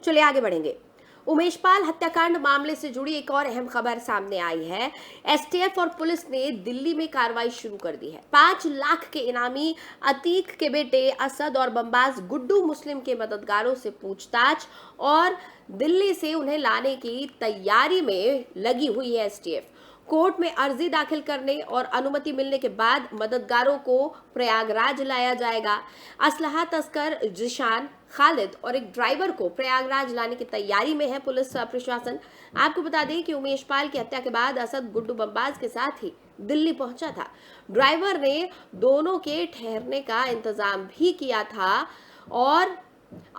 चलिए आगे बढ़ेंगे। उमेश पाल हत्याकांड मामले से जुड़ी एक और अहम खबर सामने आई है। एसटीएफ और पुलिस ने दिल्ली में कार्रवाई शुरू कर दी है। 5 लाख के इनामी अतीक के बेटे असद और बमबाज गुड्डू मुस्लिम के मददगारों से पूछताछ और दिल्ली से उन्हें लाने की तैयारी में लगी हुई है एसटीएफ। कोर्ट में अर्जी दाखिल करने और अनुमति मिलने के बाद मददगारों को प्रयागराज लाया जाएगा। असलहा तस्कर जिशान, खालिद और एक ड्राइवर को प्रयागराज लाने की तैयारी में है पुलिस प्रशासन। आपको बता दें कि उमेश पाल की हत्या के बाद असद गुड्डू बमबाज के साथ ही दिल्ली पहुंचा था। ड्राइवर ने दोनों के ठहरने का इंतजाम भी किया था और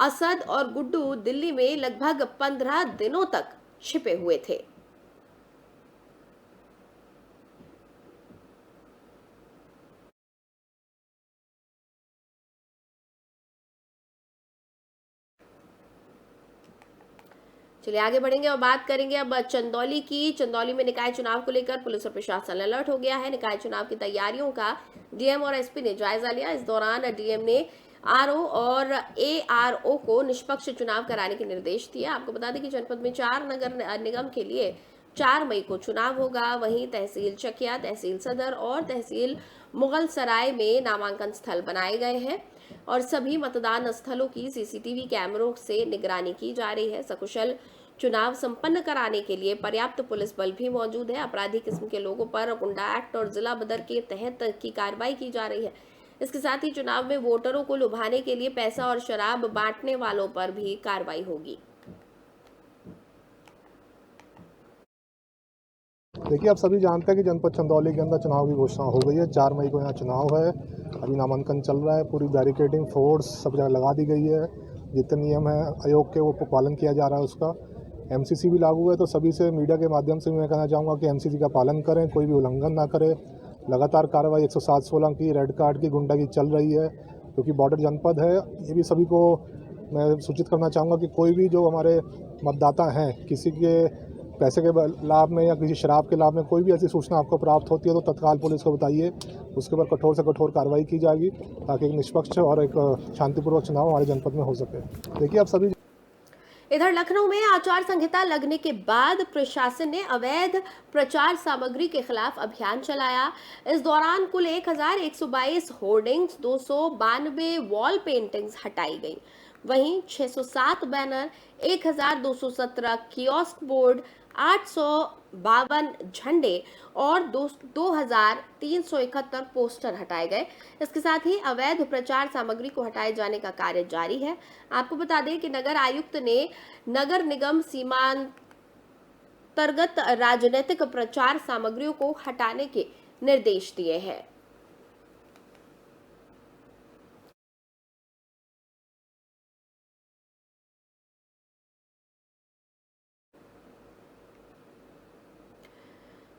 असद और गुड्डू दिल्ली में लगभग 15 दिनों तक छिपे हुए थे। चलिए आगे बढ़ेंगे और बात करेंगे अब चंदौली की। चंदौली में निकाय चुनाव को लेकर पुलिस और प्रशासन अलर्ट हो गया है। निकाय चुनाव की तैयारियों का डीएम और एसपी ने जायजा लिया। इस दौरान डीएम ने आरओ और एआरओ को निष्पक्ष चुनाव कराने के निर्देश दिए। आपको बता दें कि जनपद में 4 नगर निगम के लिए 4 मई को चुनाव होगा। वहीं तहसील चकिया, तहसील सदर और तहसील मुगल सराय में नामांकन स्थल बनाए गए हैं और सभी मतदान स्थलों की सीसीटीवी कैमरों से निगरानी की जा रही है। सकुशल चुनाव संपन्न कराने के लिए पर्याप्त पुलिस बल भी मौजूद है। अपराधी किस्म के लोगों पर गुंडा एक्ट और जिला बदर के तहत की कार्रवाई की जा रही है। इसके साथ ही चुनाव में वोटरों को लुभाने के लिए पैसा और शराब बांटने वालों पर भी कार्रवाई होगी। देखिए, आप सभी जानते हैं कि जनपद चंदौली के अंदर चुनाव की घोषणा हो गई है। 4 मई को यहाँ चुनाव है। अभी नामांकन चल रहा है। पूरी बैरिकेडिंग फोर्स सब जगह लगा दी गई है। जितने नियम है आयोग के वो पालन किया जा रहा है उसका। एमसीसी भी लागू है, तो सभी से मीडिया के माध्यम से मैं कहना चाहूँगा कि एमसीसी का पालन करें, कोई भी उल्लंघन ना करे। लगातार कार्रवाई 107-16 की रेड कार्ड की गुंडागी चल रही है, क्योंकि बॉर्डर जनपद है। ये भी सभी को मैं सूचित करना चाहूँगा कि कोई भी जो हमारे मतदाता हैं, किसी के पैसे के लाभ में या किसी शराब के लाभ में कोई भी ऐसी सूचना आपको प्राप्त होती है तो तत्काल पुलिस को बताइए। उसके ऊपर कठोर से कठोर कार्रवाई की जाएगी, ताकि एक निष्पक्ष और एक शांतिपूर्वक चुनाव हमारे जनपद में हो सके। देखिए, आप सभी इधर लखनऊ में आचार संहिता लगने के बाद प्रशासन ने अवैध प्रचार सामग्री के खिलाफ अभियान चलाया। इस दौरान कुल 1122 होर्डिंग्स, 292 वॉल पेंटिंग्स हटाई गई। वहीं 607 बैनर, 1217 कियोस्क बोर्ड, 852 झंडे और 2371 पोस्टर हटाए गए। इसके साथ ही अवैध प्रचार सामग्री को हटाए जाने का कार्य जारी है। आपको बता दें कि नगर आयुक्त ने नगर निगम सीमांतर्गत राजनीतिक प्रचार सामग्रियों को हटाने के निर्देश दिए हैं।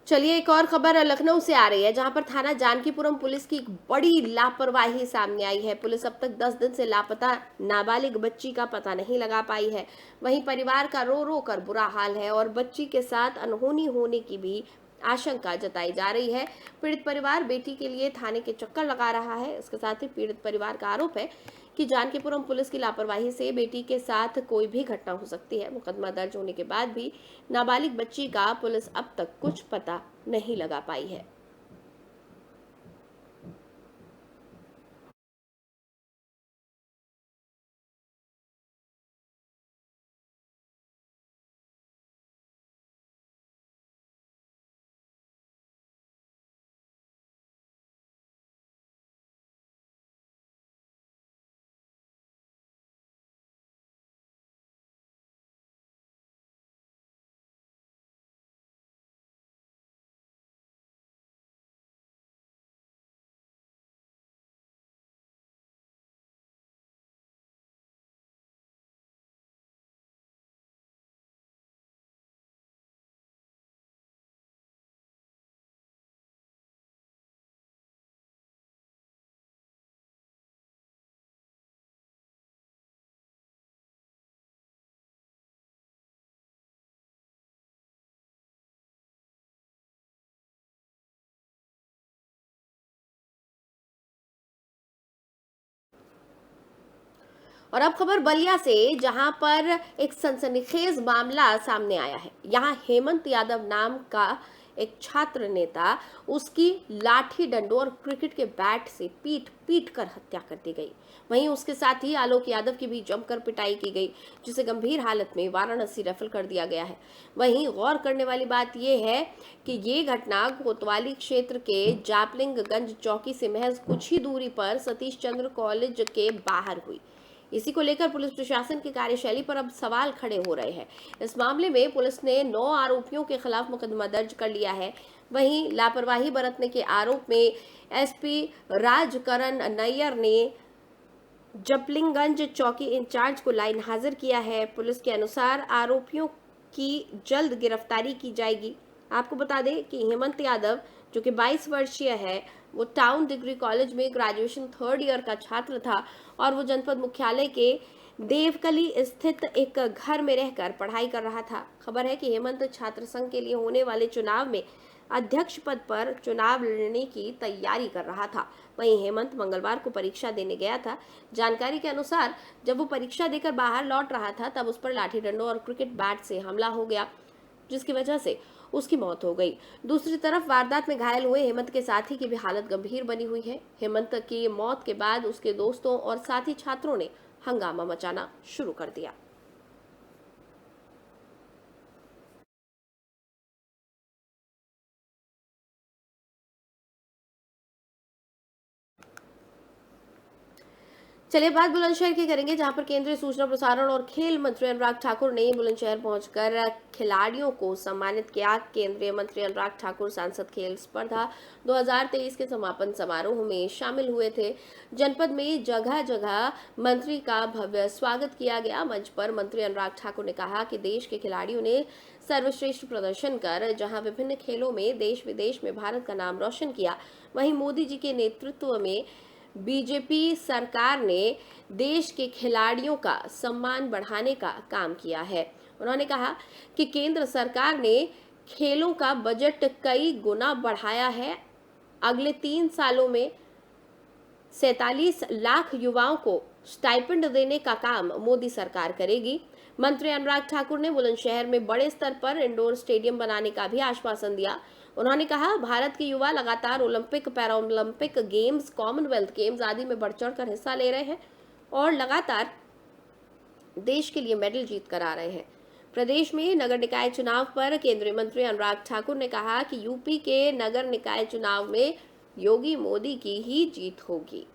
चलिए एक और खबर लखनऊ से आ रही है, जहां पर थाना जानकीपुरम पुलिस की एक बड़ी लापरवाही सामने आई है। पुलिस अब तक 10 दिन से लापता नाबालिग बच्ची का पता नहीं लगा पाई है। वहीं परिवार का रो रो कर बुरा हाल है और बच्ची के साथ अनहोनी होने की भी आशंका जताई जा रही है। पीड़ित परिवार बेटी के लिए थाने के चक्कर लगा रहा है। इसके साथ ही पीड़ित परिवार का आरोप है कि जानकीपुरम पुलिस की लापरवाही से बेटी के साथ कोई भी घटना हो सकती है। मुकदमा दर्ज होने के बाद भी नाबालिग बच्ची का पुलिस अब तक कुछ पता नहीं लगा पाई है। और अब खबर बलिया से, जहां पर एक सनसनीखेज मामला सामने आया है। यहां हेमंत यादव नाम का एक छात्र नेता, उसकी लाठी डंडों और क्रिकेट के बैट से पीट पीट कर हत्या कर दी गई। वहीं उसके साथ ही आलोक यादव की भी जमकर पिटाई की गई, जिसे गंभीर हालत में वाराणसी रेफर कर दिया गया है। वहीं गौर करने वाली बात यह है कि ये घटना कोतवाली क्षेत्र के जापलिंगगंज चौकी से महज कुछ ही दूरी पर सतीश चंद्र कॉलेज के बाहर हुई। इसी को लेकर पुलिस प्रशासन की कार्यशैली पर अब सवाल खड़े हो रहे हैं। इस मामले में पुलिस ने 9 आरोपियों के खिलाफ मुकदमा दर्ज कर लिया है। वहीं लापरवाही बरतने के आरोप में एसपी राजकरण नैयर ने जपलिंगगंज चौकी इंचार्ज को लाइन हाजिर किया है। पुलिस के अनुसार आरोपियों की जल्द गिरफ्तारी की जाएगी। आपको बता दें कि हेमंत यादव, जो कि 22 वर्षीय है, वो टाउन डिग्री कॉलेज में ग्रेजुएशन 3rd ईयर का छात्र था और वो जनपद मुख्यालय के देवकली स्थित एक घर में रहकर पढ़ाई कर रहा था। खबर है कि हेमंत छात्र संघ के लिए होने वाले चुनाव में अध्यक्ष पद पर चुनाव लड़ने की तैयारी कर रहा था। वहीं हेमंत मंगलवार को परीक्षा देने गया था। जानकारी के अनुसार जब वो परीक्षा देकर बाहर लौट रहा था, तब उस पर लाठी डंडों और क्रिकेट बैट से हमला हो गया, जिसकी वजह से उसकी मौत हो गई। दूसरी तरफ वारदात में घायल हुए हेमंत के साथी की भी हालत गंभीर बनी हुई है। हेमंत की मौत के बाद उसके दोस्तों और साथी छात्रों ने हंगामा मचाना शुरू कर दिया। चलिए बात बुलंदशहर की करेंगे, जहां पर केंद्रीय सूचना प्रसारण और खेल मंत्री अनुराग ठाकुर ने बुलंदशहर पहुंचकर खिलाड़ियों को सम्मानित किया। केंद्रीय मंत्री अनुराग ठाकुर सांसद खेल स्पर्धा 2023 के समापन समारोह में शामिल हुए थे। जनपद में जगह जगह मंत्री का भव्य स्वागत किया गया। मंच पर मंत्री अनुराग ठाकुर ने कहा कि देश के खिलाड़ियों ने सर्वश्रेष्ठ प्रदर्शन कर जहां विभिन्न खेलों में देश विदेश में भारत का नाम रोशन किया, वहीं मोदी जी के नेतृत्व में बीजेपी सरकार ने देश के खिलाड़ियों का सम्मान बढ़ाने का काम किया है। उन्होंने कहा कि केंद्र सरकार ने खेलों का बजट कई गुना बढ़ाया है। अगले 3 सालों में 47 लाख युवाओं को स्टाइपेंड देने का काम मोदी सरकार करेगी। मंत्री अनुराग ठाकुर ने बुलंदशहर में बड़े स्तर पर इंडोर स्टेडियम बनाने का भी आश्वासन दिया। उन्होंने कहा, भारत के युवा लगातार Olympic, para Olympic games, Commonwealth games आदि में बढ़ चढ़कर हिस्सा ले रहे हैं और लगातार देश के लिए मेडल जीत कर आ रहे हैं। प्रदेश में नगर निकाय चुनाव पर केंद्रीय मंत्री अनुराग ठाकुर ने कहा कि यूपी के नगर निकाय चुनाव में योगी मोदी की ही जीत होगी।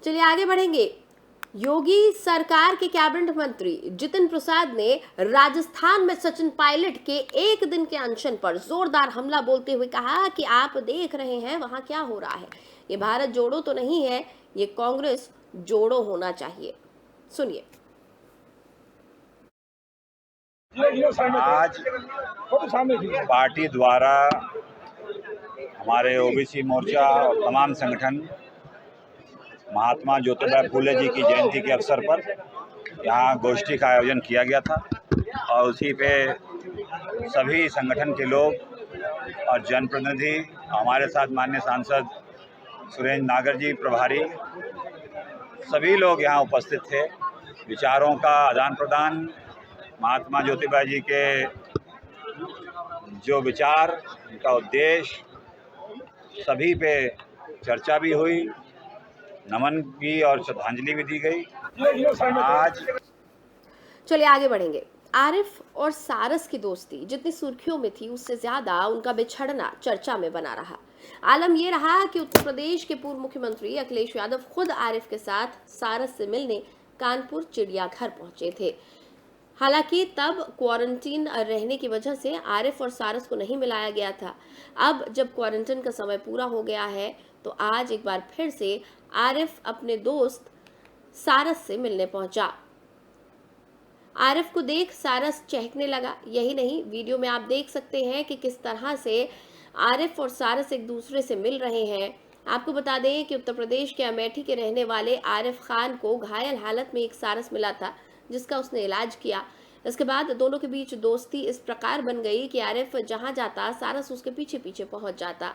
चलिए आगे बढ़ेंगे। योगी सरकार के कैबिनेट मंत्री जितिन प्रसाद ने राजस्थान में सचिन पायलट के 1 दिन के अनशन पर जोरदार हमला बोलते हुए कहा कि आप देख रहे हैं वहां क्या हो रहा है। ये भारत जोड़ो तो नहीं है, ये कांग्रेस जोड़ो होना चाहिए। सुनिए। आज पार्टी द्वारा हमारे ओबीसी मोर्चा और तमाम संगठन महात्मा ज्योतिबा फूले जी की जयंती के अवसर पर यहाँ गोष्ठी का आयोजन किया गया था और उसी पे सभी संगठन के लोग और जनप्रतिनिधि, हमारे साथ माननीय सांसद सुरेंद्र नागर जी प्रभारी, सभी लोग यहाँ उपस्थित थे। विचारों का आदान प्रदान, महात्मा ज्योतिबा जी के जो विचार, उनका उद्देश्य, सभी पे चर्चा भी हुई, नमन भी और श्रद्धांजलि भी दी गई। आज चलिए आगे बढ़ेंगे। आरिफ और सारस की दोस्ती जितनी सुर्खियों में थी, उससे ज्यादा उनका बिछड़ना चर्चा में बना रहा। आलम यह रहा कि उत्तर प्रदेश के पूर्व मुख्यमंत्री अखिलेश यादव खुद आरिफ के साथ सारस से मिलने कानपुर चिड़ियाघर पहुंचे थे। हालांकि तब क्वारंटीन रहने की वजह से आरिफ और सारस को नहीं मिलाया गया था। अब जब क्वारंटीन का समय पूरा हो गया है, तो आज एक बार फिर से आरिफ अपने दोस्त सारस से मिलने पहुंचा। आरिफ को देख सारस चहकने लगा। यही नहीं, वीडियो में आप देख सकते हैं कि किस तरह से आरिफ और सारस एक दूसरे से मिल रहे हैं। आपको बता दें कि उत्तर प्रदेश के अमेठी के रहने वाले आरिफ खान को घायल हालत में एक सारस मिला था, जिसका उसने इलाज किया। इसके बाद दोनों के बीच दोस्ती इस प्रकार बन गई कि आरिफ जहां जाता सारस उसके पीछे पीछे पहुंच जाता।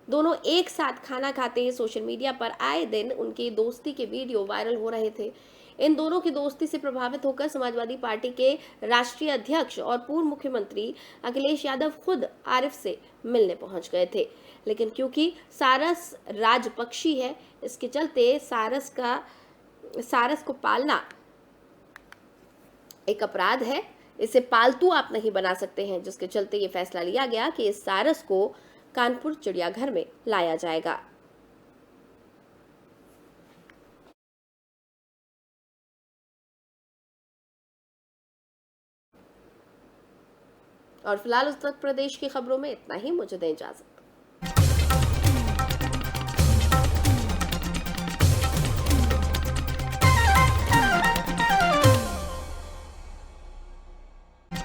दोनों एक साथ खाना खाते। सोशल मीडिया पर आए दिन उनकी दोस्ती के वीडियो वायरल हो रहे थे। इन दोनों की दोस्ती से प्रभावित होकर समाजवादी पार्टी के राष्ट्रीय अध्यक्ष और पूर्व मुख्यमंत्री अखिलेश यादव खुद आरिफ से मिलने पहुंच गए थे, लेकिन क्योंकि सारस राजपक्षी है, इसके चलते सारस को पालना एक अपराध है, इसे पालतू आप नहीं बना सकते हैं, जिसके चलते ये फैसला लिया गया कि इस सारस को कानपुर चिड़ियाघर में लाया जाएगा। और फिलहाल उत्तर प्रदेश की खबरों में इतना ही। मुझे दें इजाजत।